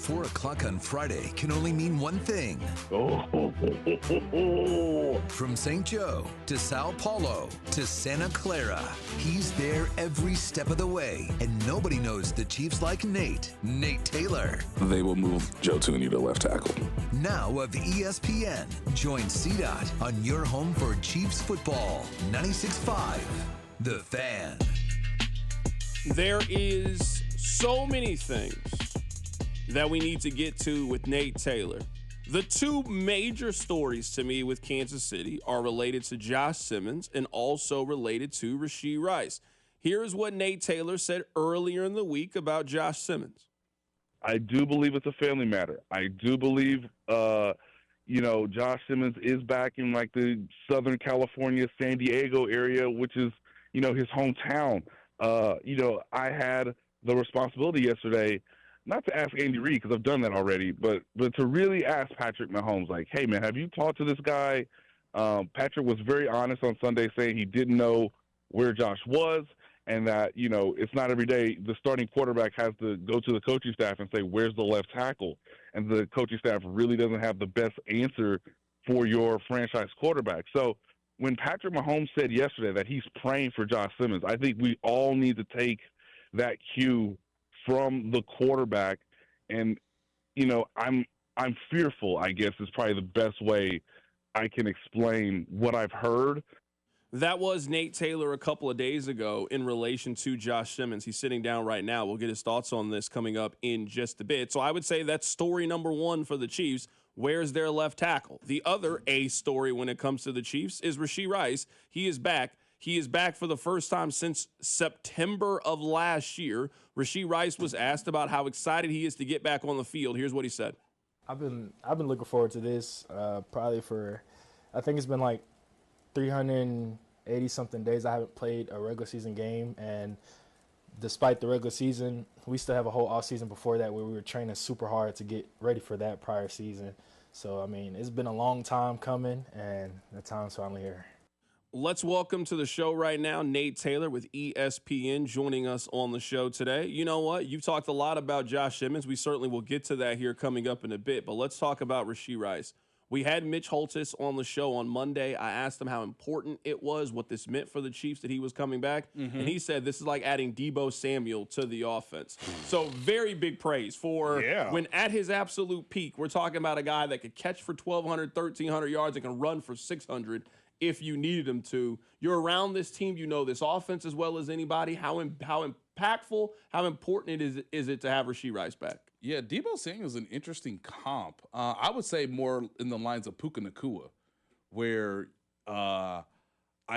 4 o'clock on Friday can only mean one thing. From St. Joe to Sao Paulo to Santa Clara, he's there every step of the way. And nobody knows the Chiefs like Nate Taylor. They will move Joe Tooney to left tackle. Now of ESPN, join CDOT on your home for Chiefs football. 96.5, The Fan. There is so many things that we need to get to with Nate Taylor. The two major stories to me with Kansas City are related to Josh Simmons and also related to Rashee Rice. Here is what Nate Taylor said earlier in the week about Josh Simmons. I do believe it's a family matter. I do believe, Josh Simmons is back in like the Southern California, San Diego area, which is, his hometown. I had the responsibility yesterday, not to ask Andy Reid because I've done that already, but to really ask Patrick Mahomes, like, hey, man, have you talked to this guy? Patrick was very honest on Sunday saying he didn't know where Josh was and that, it's not every day the starting quarterback has to go to the coaching staff and say, where's the left tackle? And the coaching staff really doesn't have the best answer for your franchise quarterback. So when Patrick Mahomes said yesterday that he's praying for Josh Simmons, I think we all need to take that cue from the quarterback. And, I'm fearful, I guess, is probably the best way I can explain what I've heard. That was Nate Taylor a couple of days ago in relation to Josh Simmons. He's sitting down right now. We'll get his thoughts on this coming up in just a bit. So I would say that's story number one for the Chiefs. Where's their left tackle? The other A story when it comes to the Chiefs is Rashee Rice. He is back. He is back for the first time since September of last year. Rashee Rice was asked about how excited he is to get back on the field. Here's what he said. I've been looking forward to this probably for, I think it's been like 380-something days I haven't played a regular season game. And despite the regular season, we still have a whole offseason before that where we were training super hard to get ready for that prior season. So, it's been a long time coming, and the time's finally here. Let's welcome to the show right now Nate Taylor with ESPN joining us on the show today. You know what? You've talked a lot about Josh Simmons. We certainly will get to that here coming up in a bit, but let's talk about Rashee Rice. We had Mitch Holthus on the show on Monday. I asked him how important it was, what this meant for the Chiefs that he was coming back, and he said this is like adding Deebo Samuel to the offense. So very big praise for when at his absolute peak, we're talking about a guy that could catch for 1,200, 1,300 yards and can run for 600 if you needed him to. You're around this team, you know this offense as well as anybody. How impactful, how important is it to have Rashee Rice back? Yeah, Deebo Samuel is an interesting comp. I would say more in the lines of Puka Nacua, where I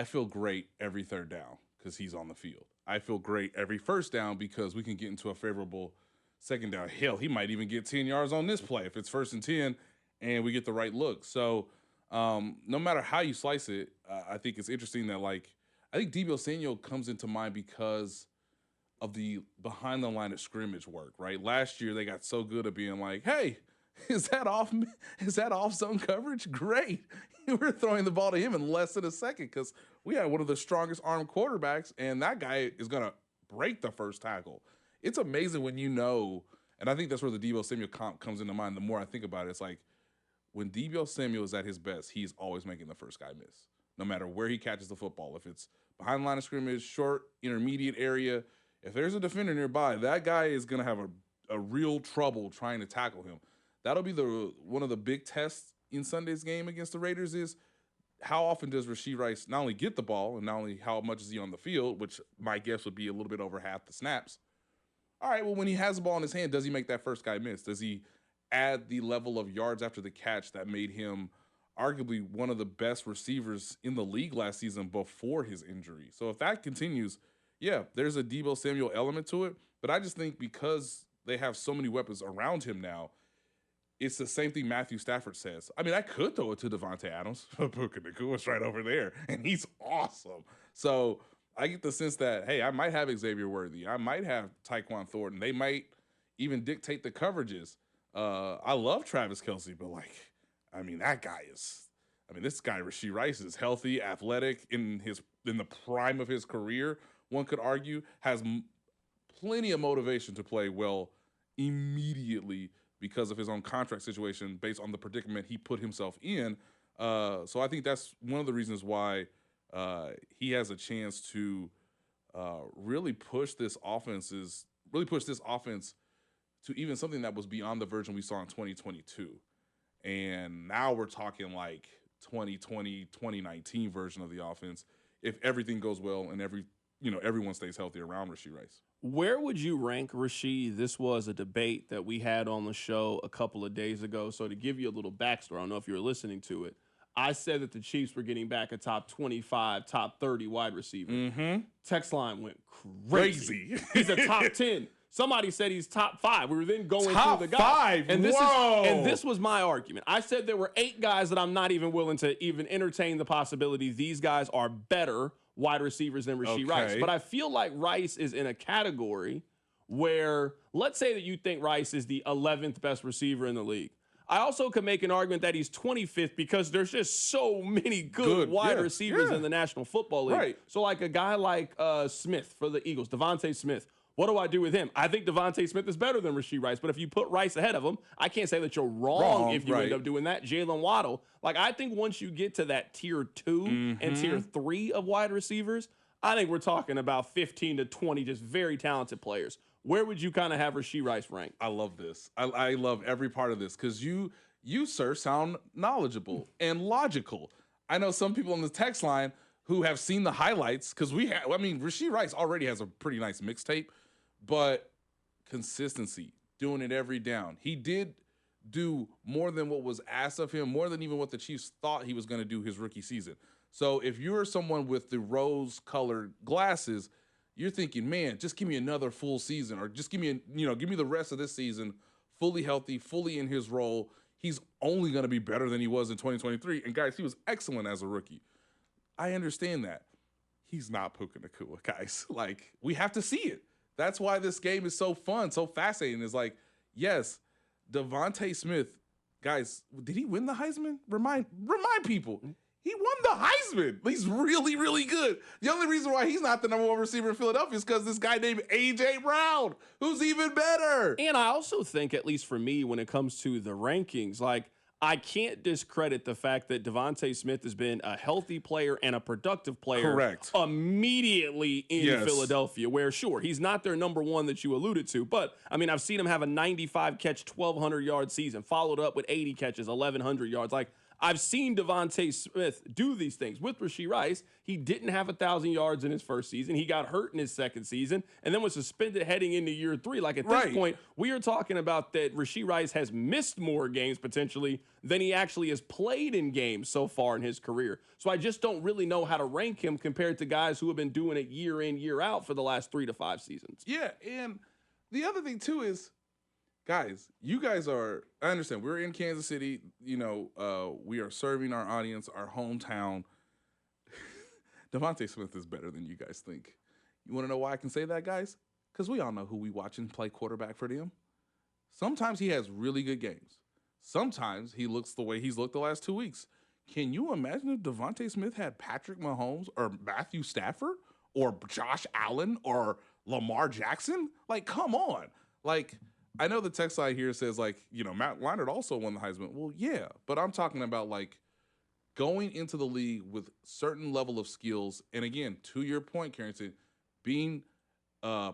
feel great every third down because he's on the field. I feel great every first down because we can get into a favorable second down. Hell, he might even get 10 yards on this play if it's 1st and 10 and we get the right look. So no matter how you slice it, I think it's interesting that, I think Deebo Samuel comes into mind because of the behind the line of scrimmage work, right? Last year they got so good at being like, hey, is that off zone coverage? Great. We're throwing the ball to him in less than a second because we had one of the strongest armed quarterbacks, and that guy is going to break the first tackle. It's amazing when and I think that's where the Deebo Samuel comp comes into mind. The more I think about it, it's like when Deebo Samuel is at his best, he's always making the first guy miss, no matter where he catches the football. If it's behind the line of scrimmage, short, intermediate area, if there's a defender nearby, that guy is going to have a real trouble trying to tackle him. That'll be one of the big tests in Sunday's game against the Raiders is how often does Rashee Rice not only get the ball and not only how much is he on the field, which my guess would be a little bit over half the snaps. All right, well, when he has the ball in his hand, does he make that first guy miss? Does he add the level of yards after the catch that made him arguably one of the best receivers in the league last season before his injury? So if that continues, yeah, there's a Deebo Samuel element to it, but I just think because they have so many weapons around him now, it's the same thing Matthew Stafford says. I could throw it to Devontae Adams. Puka Nacua's right over there, and he's awesome. So I get the sense that, hey, I might have Xavier Worthy. I might have Tyquan Thornton. They might even dictate the coverages. I love Travis Kelce, but, that guy is – this guy, Rashee Rice, is healthy, athletic, in the prime of his career, one could argue, has plenty of motivation to play well immediately because of his own contract situation based on the predicament he put himself in. So I think that's one of the reasons why he has a chance to really push this offense to even something that was beyond the version we saw in 2022. And now we're talking like 2020, 2019 version of the offense if everything goes well and everyone stays healthy around Rashee Rice. Where would you rank Rashee? This was a debate that we had on the show a couple of days ago. So to give you a little backstory, I don't know if you were listening to it. I said that the Chiefs were getting back a top 25, top 30 wide receiver. Mm-hmm. Text line went crazy. He's a top 10. Somebody said he's top 5. We were then going top through the guys. 5. And Whoa. this was my argument. I said there were 8 guys that I'm not even willing to even entertain the possibility these guys are better wide receivers than Rashee Rice. But I feel like Rice is in a category where, let's say that you think Rice is the 11th best receiver in the league. I also could make an argument that he's 25th because there's just so many good wide receivers in the National Football League. Right. So like a guy like Smith for the Eagles, Devontae Smith, what do I do with him? I think Devontae Smith is better than Rashee Rice, but if you put Rice ahead of him, I can't say that you're wrong if you end up doing that. Jalen Waddle, like I think once you get to that tier 2 and tier 3 of wide receivers, I think we're talking about 15 to 20 just very talented players. Where would you kind of have Rashee Rice ranked? I love this. I love every part of this because you, sir, sound knowledgeable and logical. I know some people on the text line who have seen the highlights because Rashee Rice already has a pretty nice mixtape, but consistency, doing it every down. He did do more than what was asked of him, more than even what the Chiefs thought he was going to do his rookie season. So if you're someone with the rose-colored glasses, you're thinking, man, just give me another full season, or just give me the rest of this season fully healthy, fully in his role. He's only going to be better than he was in 2023. And guys, he was excellent as a rookie. I understand that. He's not Puka Nacua, guys. Like, we have to see it. That's why this game is so fun, so fascinating. It's like, yes, Devontae Smith, guys, did he win the Heisman? Remind people. He won the Heisman. He's really, really good. The only reason why he's not the number 1 receiver in Philadelphia is because this guy named A.J. Brown, who's even better. And I also think, at least for me, when it comes to the rankings, like, I can't discredit the fact that Devontae Smith has been a healthy player and a productive player immediately in Philadelphia, where, sure, he's not their number 1 that you alluded to. But, I mean, I've seen him have a 95-catch, 1,200-yard season, followed up with 80 catches, 1,100 yards. Like, I've seen Devontae Smith do these things. With Rashee Rice, he didn't have 1,000 yards in his first season. He got hurt in his second season and then was suspended heading into year 3. Like, at this point, we are talking about that Rashee Rice has missed more games potentially than he actually has played in games so far in his career. So I just don't really know how to rank him compared to guys who have been doing it year in, year out for the last 3 to 5 seasons. Yeah, and the other thing, too, is, guys, you guys are, I understand, we're in Kansas City, we are serving our audience, our hometown. Devontae Smith is better than you guys think. You want to know why I can say that, guys? Because we all know who we watching play quarterback for them. Sometimes he has really good games. Sometimes he looks the way he's looked the last 2 weeks. Can you imagine if Devontae Smith had Patrick Mahomes or Matthew Stafford or Josh Allen or Lamar Jackson? Like, come on. Like, I know the text side here says, like, Matt Leinart also won the Heisman. Well, yeah, but I'm talking about, like, going into the league with certain level of skills. And again, to your point, Carrington, being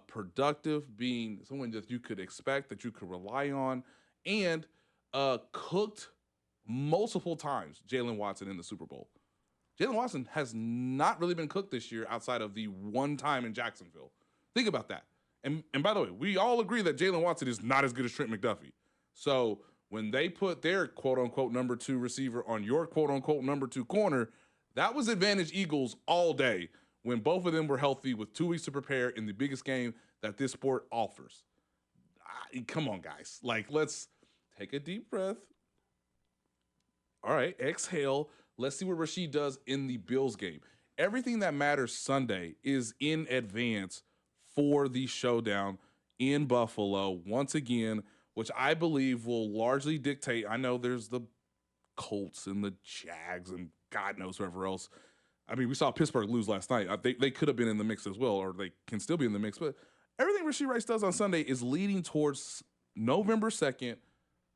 productive, being someone that you could expect, that you could rely on, and cooked multiple times Jalen Watson in the Super Bowl. Jalen Watson has not really been cooked this year outside of the one time in Jacksonville. Think about that. And by the way, we all agree that Jalen Watson is not as good as Trent McDuffie. So when they put their quote-unquote number 2 receiver on your quote-unquote number 2 corner, that was advantage Eagles all day when both of them were healthy with 2 weeks to prepare in the biggest game that this sport offers. Come on, guys. Like, let's take a deep breath. All right, exhale. Let's see what Rashee does in the Bills game. Everything that matters Sunday is in advance for the showdown in Buffalo once again, which I believe will largely dictate. I know there's the Colts and the Jags and God knows whoever else. I mean, we saw Pittsburgh lose last night. They could have been in the mix as well, or they can still be in the mix. But everything Rashee Rice does on Sunday is leading towards November 2nd,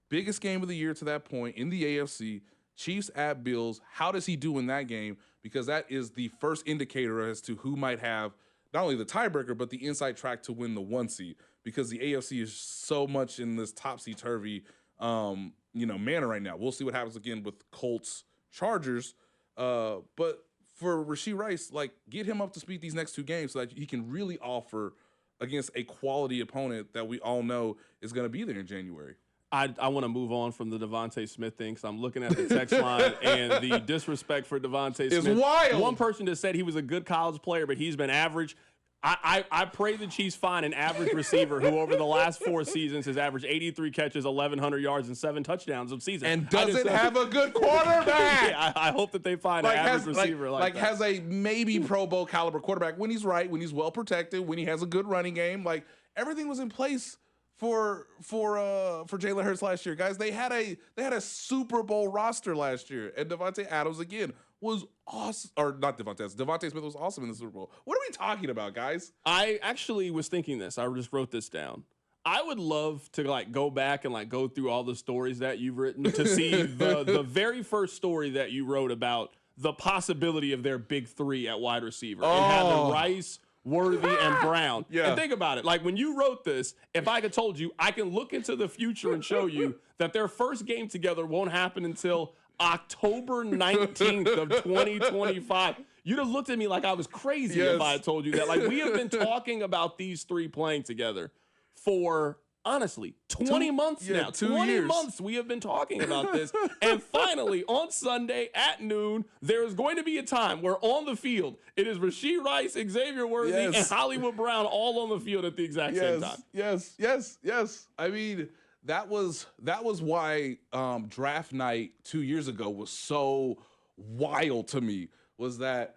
biggest game of the year to that point in the AFC, Chiefs at Bills. How does he do in that game? Because that is the first indicator as to who might have not only the tiebreaker, but the inside track to win the 1 seed, because the AFC is so much in this topsy-turvy manner right now. We'll see what happens again with Colts, Chargers. But for Rashee Rice, like, get him up to speed these next 2 games so that he can really offer against a quality opponent that we all know is going to be there in January. I want to move on from the Devontae Smith thing, because I'm looking at the text line, and the disrespect for Devontae Smith. It's wild. One person just said he was a good college player, but he's been average. I pray the Chiefs find an average receiver who over the last 4 seasons has averaged 83 catches, 1,100 yards, and 7 touchdowns of season. And doesn't have a good quarterback. Yeah, I hope that they find an average receiver like that. Has a maybe Pro Bowl caliber quarterback when he's right, when he's well protected, when he has a good running game. Like, everything was in place for Jalen Hurts last year, guys. They had a Super Bowl roster last year, and Devontae Adams again was awesome. Or not Devontae Smith was awesome in the Super Bowl. What are we talking about, guys? I actually was thinking this. I just wrote this down. I would love to go back and go through all the stories that you've written to see the very first story that you wrote about the possibility of their big 3 at wide receiver and having Rice, Worthy, and Brown. Yeah. And think about it. When you wrote this, if I had told you, I can look into the future and show you that their first game together won't happen until October 19th of 2025. You'd have looked at me like I was crazy if I had told you that. We have been talking about these 3 playing together for, honestly, 20 months now. 2 years. 20 months we have been talking about this. And finally, on Sunday at noon, there is going to be a time where on the field, it is Rashee Rice, Xavier Worthy, and Hollywood Brown all on the field at the exact same time. Yes. I mean, that was why draft night 2 years ago was so wild to me, was that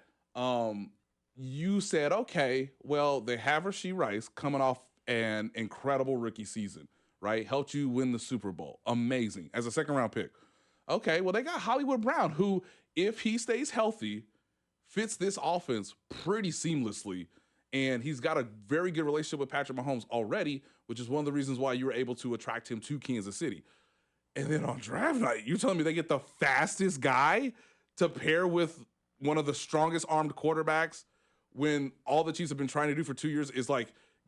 you said, okay, well, they have Rashee Rice coming off an incredible rookie season, right? Helped you win the Super Bowl. Amazing. As a second-round pick. Okay, well, they got Hollywood Brown, who, if he stays healthy, fits this offense pretty seamlessly. And he's got a very good relationship with Patrick Mahomes already, which is one of the reasons why you were able to attract him to Kansas City. And then on draft night, you're telling me they get the fastest guy to pair with one of the strongest armed quarterbacks, when all the Chiefs have been trying to do for 2 years is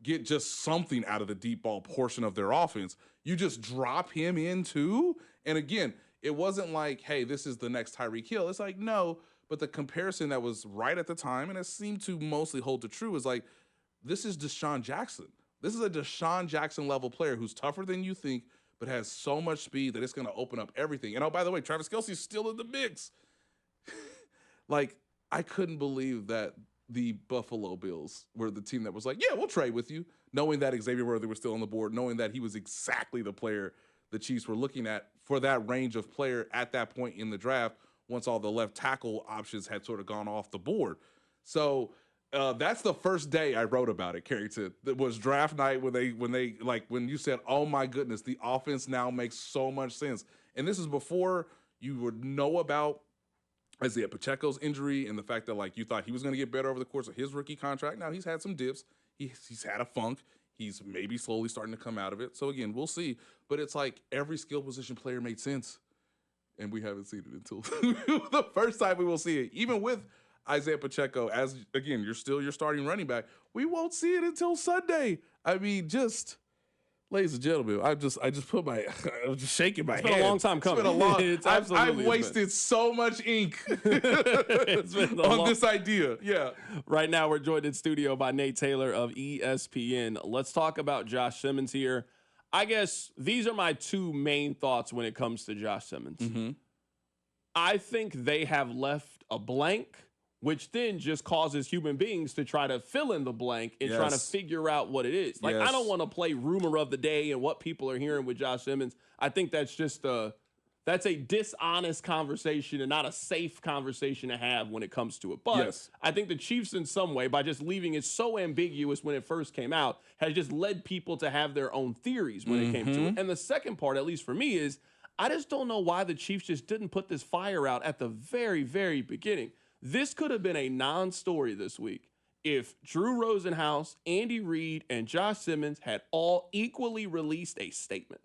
get just something out of the deep ball portion of their offense. You just drop him in too. And again, it wasn't like, hey, this is the next Tyreek Hill. It's no, but the comparison that was right at the time, and it seemed to mostly hold true, is this is Deshaun Jackson. This is a Deshaun Jackson level player who's tougher than you think, but has so much speed that it's going to open up everything. And by the way, Travis Kelce's still in the mix. I couldn't believe that the Buffalo Bills were the team that was yeah, we'll trade with you, knowing that Xavier Worthy was still on the board, knowing that he was exactly the player the Chiefs were looking at for that range of player at that point in the draft, once all the left tackle options had sort of gone off the board. So that's the first day I wrote about it, Carrington. It was draft night when you said, oh my goodness, the offense now makes so much sense. And this is before you would know about Isaiah Pacheco's injury and the fact that you thought he was going to get better over the course of his rookie contract. Now he's had some dips. He's had a funk. He's maybe slowly starting to come out of it. So again, we'll see. But it's every skill position player made sense, and we haven't seen it until the first time we will see it. Even with Isaiah Pacheco, as again, you're still your starting running back, we won't see it until Sunday. I mean, ladies and gentlemen, I just put I'm just shaking my head. It's been a long time coming. It's been a long. I've wasted so much ink on this idea. Yeah. Right now, we're joined in studio by Nate Taylor of ESPN. Let's talk about Josh Simmons here. I guess these are my 2 main thoughts when it comes to Josh Simmons. Mm-hmm. I think they have left a blank, which then just causes human beings to try to fill in the blank and trying to figure out what it is. I don't want to play rumor of the day and what people are hearing with Josh Simmons. I think that's just that's a dishonest conversation and not a safe conversation to have when it comes to it. But I think the Chiefs in some way, by just leaving it so ambiguous when it first came out, has just led people to have their own theories when it came to it. And the second part, at least for me, is I just don't know why the Chiefs just didn't put this fire out at the very, very beginning. This could have been a non-story this week if Drew Rosenhaus, Andy Reid, and Josh Simmons had all equally released a statement.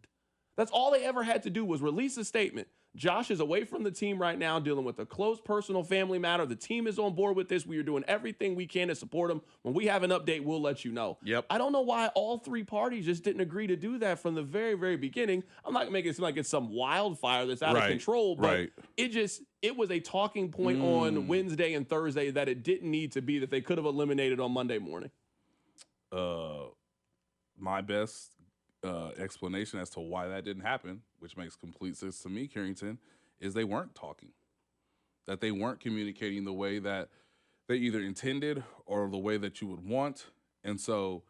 That's all they ever had to do was release a statement. Josh is away from the team right now, dealing with a close personal family matter. The team is on board with this. We are doing everything we can to support him. When we have an update, we'll let you know. Yep. I don't know why all three parties just didn't agree to do that from the very, very beginning. I'm not making it seem like it's some wildfire that's out of control, but it was a talking point on Wednesday and Thursday that it didn't need to be, that they could have eliminated on Monday morning. My best explanation as to why that didn't happen, which makes complete sense to me, Carrington, is they weren't talking. That they weren't communicating the way that they either intended or the way that you would want. And so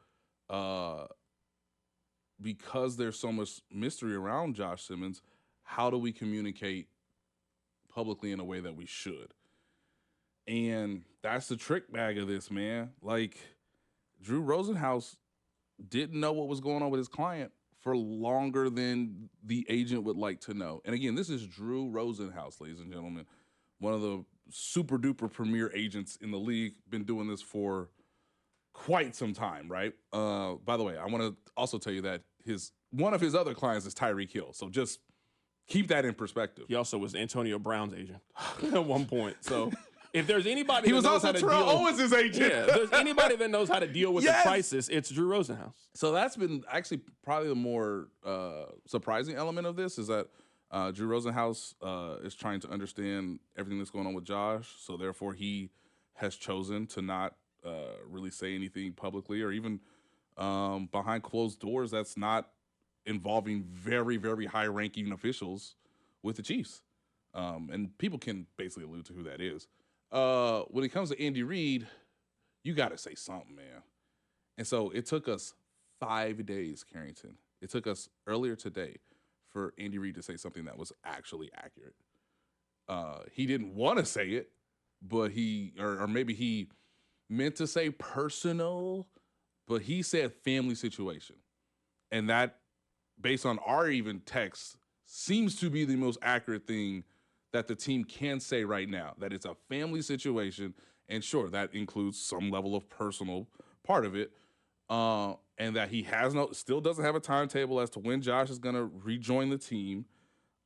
because there's so much mystery around Josh Simmons, how do we communicate publicly in a way that we should? And that's the trick bag of this, man. Like, Drew Rosenhaus didn't know what was going on with his client for longer than the agent would like to know. And again, this is Drew Rosenhaus, ladies and gentlemen, one of the super duper premier agents in the league, been doing this for quite some time, right? By the way, I want to also tell you that one of his other clients is Tyreek Hill. So just keep that in perspective. He also was Antonio Brown's agent at one point. So if there's anybody he was also Terrell Owens' agent. Yeah, if there's anybody that knows how to deal with the crisis, it's Drew Rosenhaus. So that's been actually probably the more surprising element of this, is that Drew Rosenhaus is trying to understand everything that's going on with Josh. So therefore he has chosen to not really say anything publicly, or even behind closed doors that's not involving very, very high-ranking officials with the Chiefs. And people can basically allude to who that is. When it comes to Andy Reid, you got to say something, man. And so it took us 5 days, Carrington. It took us earlier today for Andy Reid to say something that was actually accurate. He didn't want to say it, but or maybe he meant to say personal, but he said family situation. And that, based on our even text, seems to be the most accurate thing that the team can say right now, that it's a family situation. And sure, that includes some level of personal part of it. And that he still doesn't have a timetable as to when Josh is going to rejoin the team.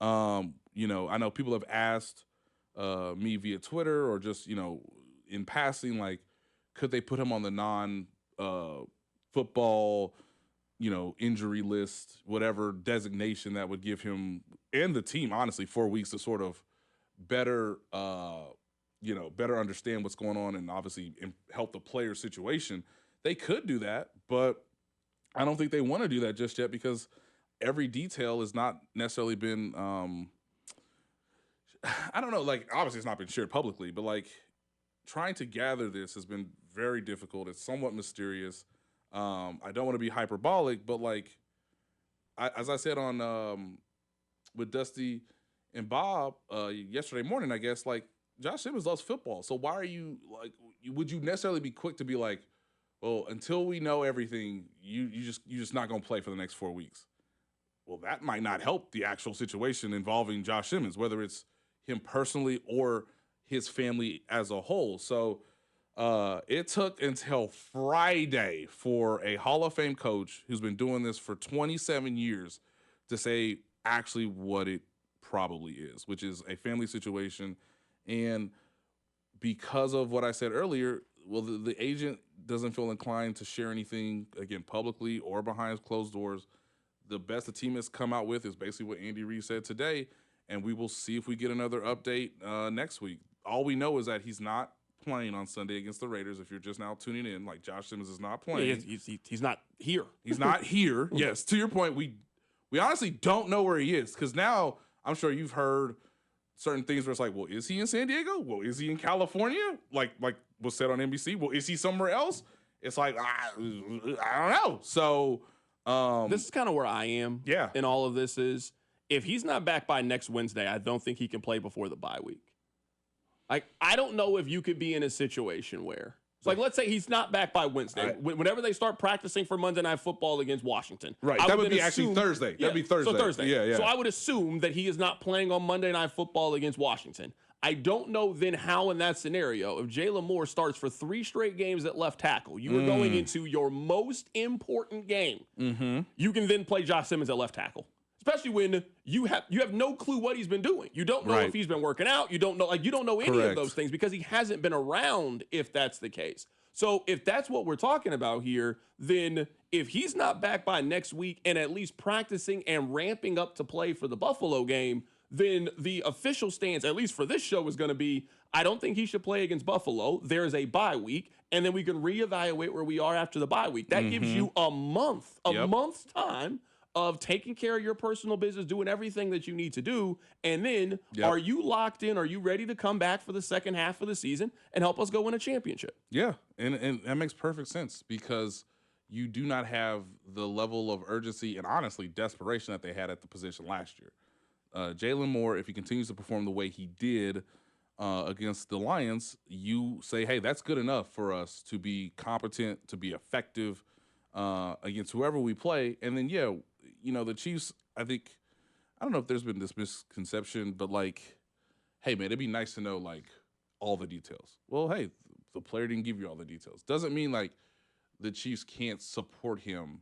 I know people have asked me via Twitter or just, in passing, like, could they put him on the non-football, injury list, whatever designation that would give him and the team, honestly, 4 weeks to sort of better understand what's going on and obviously help the player situation. They could do that, but I don't think they want to do that just yet, because every detail has not necessarily been, I don't know, like, obviously it's not been shared publicly, but like trying to gather this has been very difficult. It's somewhat mysterious. I don't want to be hyperbolic, but like, as I said on with Dusty and Bob yesterday morning, I guess, like, Josh Simmons loves football. So why are you, like, would you necessarily be quick to be like, well, until we know everything, you're just not going to play for the next 4 weeks? Well, that might not help the actual situation involving Josh Simmons, whether it's him personally or his family as a whole. So it took until Friday for a Hall of Fame coach who's been doing this for 27 years to say actually what it probably is, which is a family situation. And because of what I said earlier, well, the agent doesn't feel inclined to share anything, again, publicly or behind closed doors. The best the team has come out with is basically what Andy Reid said today, and we will see if we get another update next week. All we know is that he's not playing on Sunday against the Raiders. If you're just now tuning in, like, Josh Simmons is not playing. He's not here. He's not here. Yes, to your point, we honestly don't know where he is, because now I'm sure you've heard certain things where it's like, well, is he in San Diego? Well, is he in California? Like was said on NBC. Well, is he somewhere else? It's like, I don't know. So this is kind of where I am. Yeah. In all of this is, if he's not back by next Wednesday, I don't think he can play before the bye week. Like, I don't know if you could be in a situation where, so, like, let's say he's not back by Wednesday. Right. Whenever they start practicing for Monday Night Football against Washington. Right. That would be actually Thursday. Yeah, That'd be Thursday. So Thursday. Yeah. So I would assume that he is not playing on Monday Night Football against Washington. I don't know then how in that scenario, if Jalen Moore starts for 3 straight games at left tackle, you are going into your most important game. You can then play Josh Simmons at left tackle. Especially when you have no clue what he's been doing. You don't know if he's been working out. You don't know any of those things because he hasn't been around if that's the case. So if that's what we're talking about here, then if he's not back by next week and at least practicing and ramping up to play for the Buffalo game, then the official stance, at least for this show, is going to be, I don't think he should play against Buffalo. There is a bye week, and then we can reevaluate where we are after the bye week. That gives you a month's time of taking care of your personal business, doing everything that you need to do, and then are you locked in? Are you ready to come back for the second half of the season and help us go win a championship? Yeah, and that makes perfect sense because you do not have the level of urgency and honestly desperation that they had at the position last year. Jalen Moore, if he continues to perform the way he did against the Lions, you say, hey, that's good enough for us to be competent, to be effective against whoever we play. And then, the Chiefs, I don't know if there's been this misconception, but hey, man, it'd be nice to know, all the details. Well, hey, the player didn't give you all the details. Doesn't mean, the Chiefs can't support him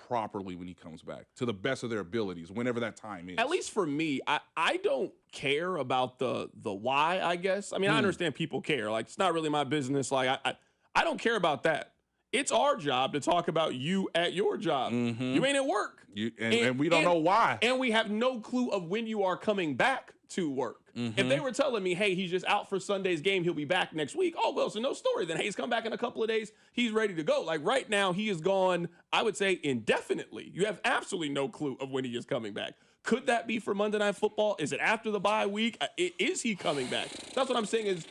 properly when he comes back to the best of their abilities, whenever that time is. At least for me, I don't care about the why, I guess. I mean, I understand people care. It's not really my business. I don't care about that. It's our job to talk about you at your job. You ain't at work. And we don't know why. And we have no clue of when you are coming back to work. If they were telling me, hey, he's just out for Sunday's game, he'll be back next week. Oh, well, so no story. Then, hey, he's come back in a couple of days. He's ready to go. Right now, he is gone, I would say, indefinitely. You have absolutely no clue of when he is coming back. Could that be for Monday Night Football? Is it after the bye week? Is he coming back? That's what I'm saying is,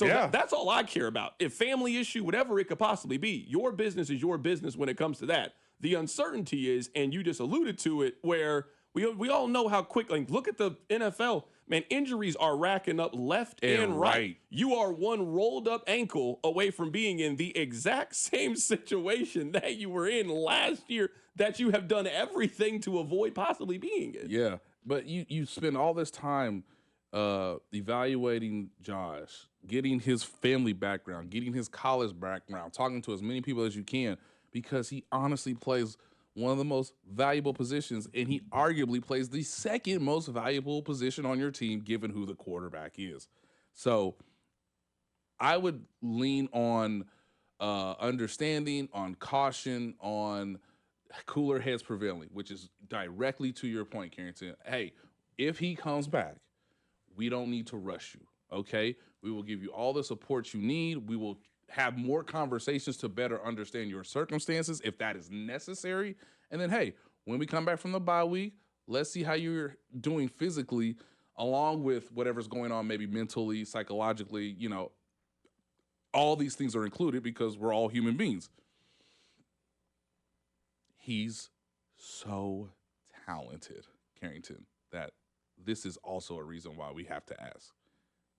that's all I care about. If family issue, whatever it could possibly be, your business is your business when it comes to that. The uncertainty is, and you just alluded to it, where we all know how quick, look at the NFL, man, injuries are racking up left and right. You are one rolled up ankle away from being in the exact same situation that you were in last year that you have done everything to avoid possibly being in. Yeah, but you spend all this time evaluating Josh, getting his family background, getting his college background, talking to as many people as you can, because he honestly plays one of the most valuable positions, and he arguably plays the second most valuable position on your team, given who the quarterback is. So I would lean on understanding, on caution, on cooler heads prevailing, which is directly to your point, Carrington. Hey, if he comes back, we don't need to rush you, okay? We will give you all the support you need. We will have more conversations to better understand your circumstances if that is necessary. And then, hey, when we come back from the bye week, let's see how you're doing physically, along with whatever's going on, maybe mentally, psychologically. All these things are included because we're all human beings. He's so talented, Carrington, that this is also a reason why we have to ask.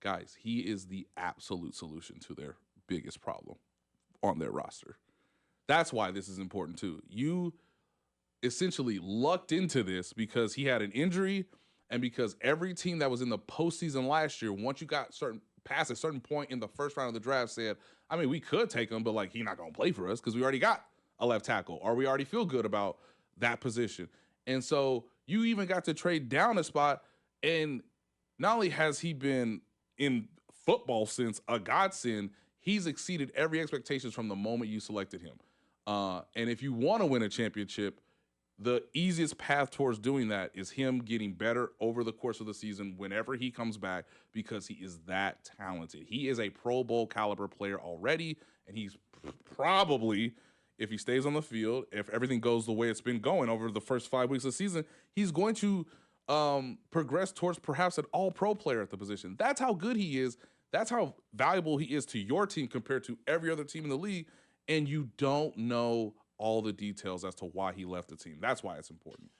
Guys, he is the absolute solution to their biggest problem on their roster. That's why this is important too. You essentially lucked into this because he had an injury and because every team that was in the postseason last year, once you got past a certain point in the first round of the draft, said, I mean, we could take him, but he's not going to play for us because we already got a left tackle or we already feel good about that position. And so you even got to trade down a spot, and not only has he been in football sense a godsend, he's exceeded every expectations from the moment you selected him. And if you want to win a championship, the easiest path towards doing that is him getting better over the course of the season whenever he comes back, because he is that talented. He is a Pro Bowl caliber player already, and he's probably, if he stays on the field, if everything goes the way it's been going over the first 5 weeks of the season, he's going to progress towards perhaps an all-pro player at the position. That's how good he is. That's how valuable he is to your team compared to every other team in the league, and you don't know all the details as to why he left the team. That's why it's important.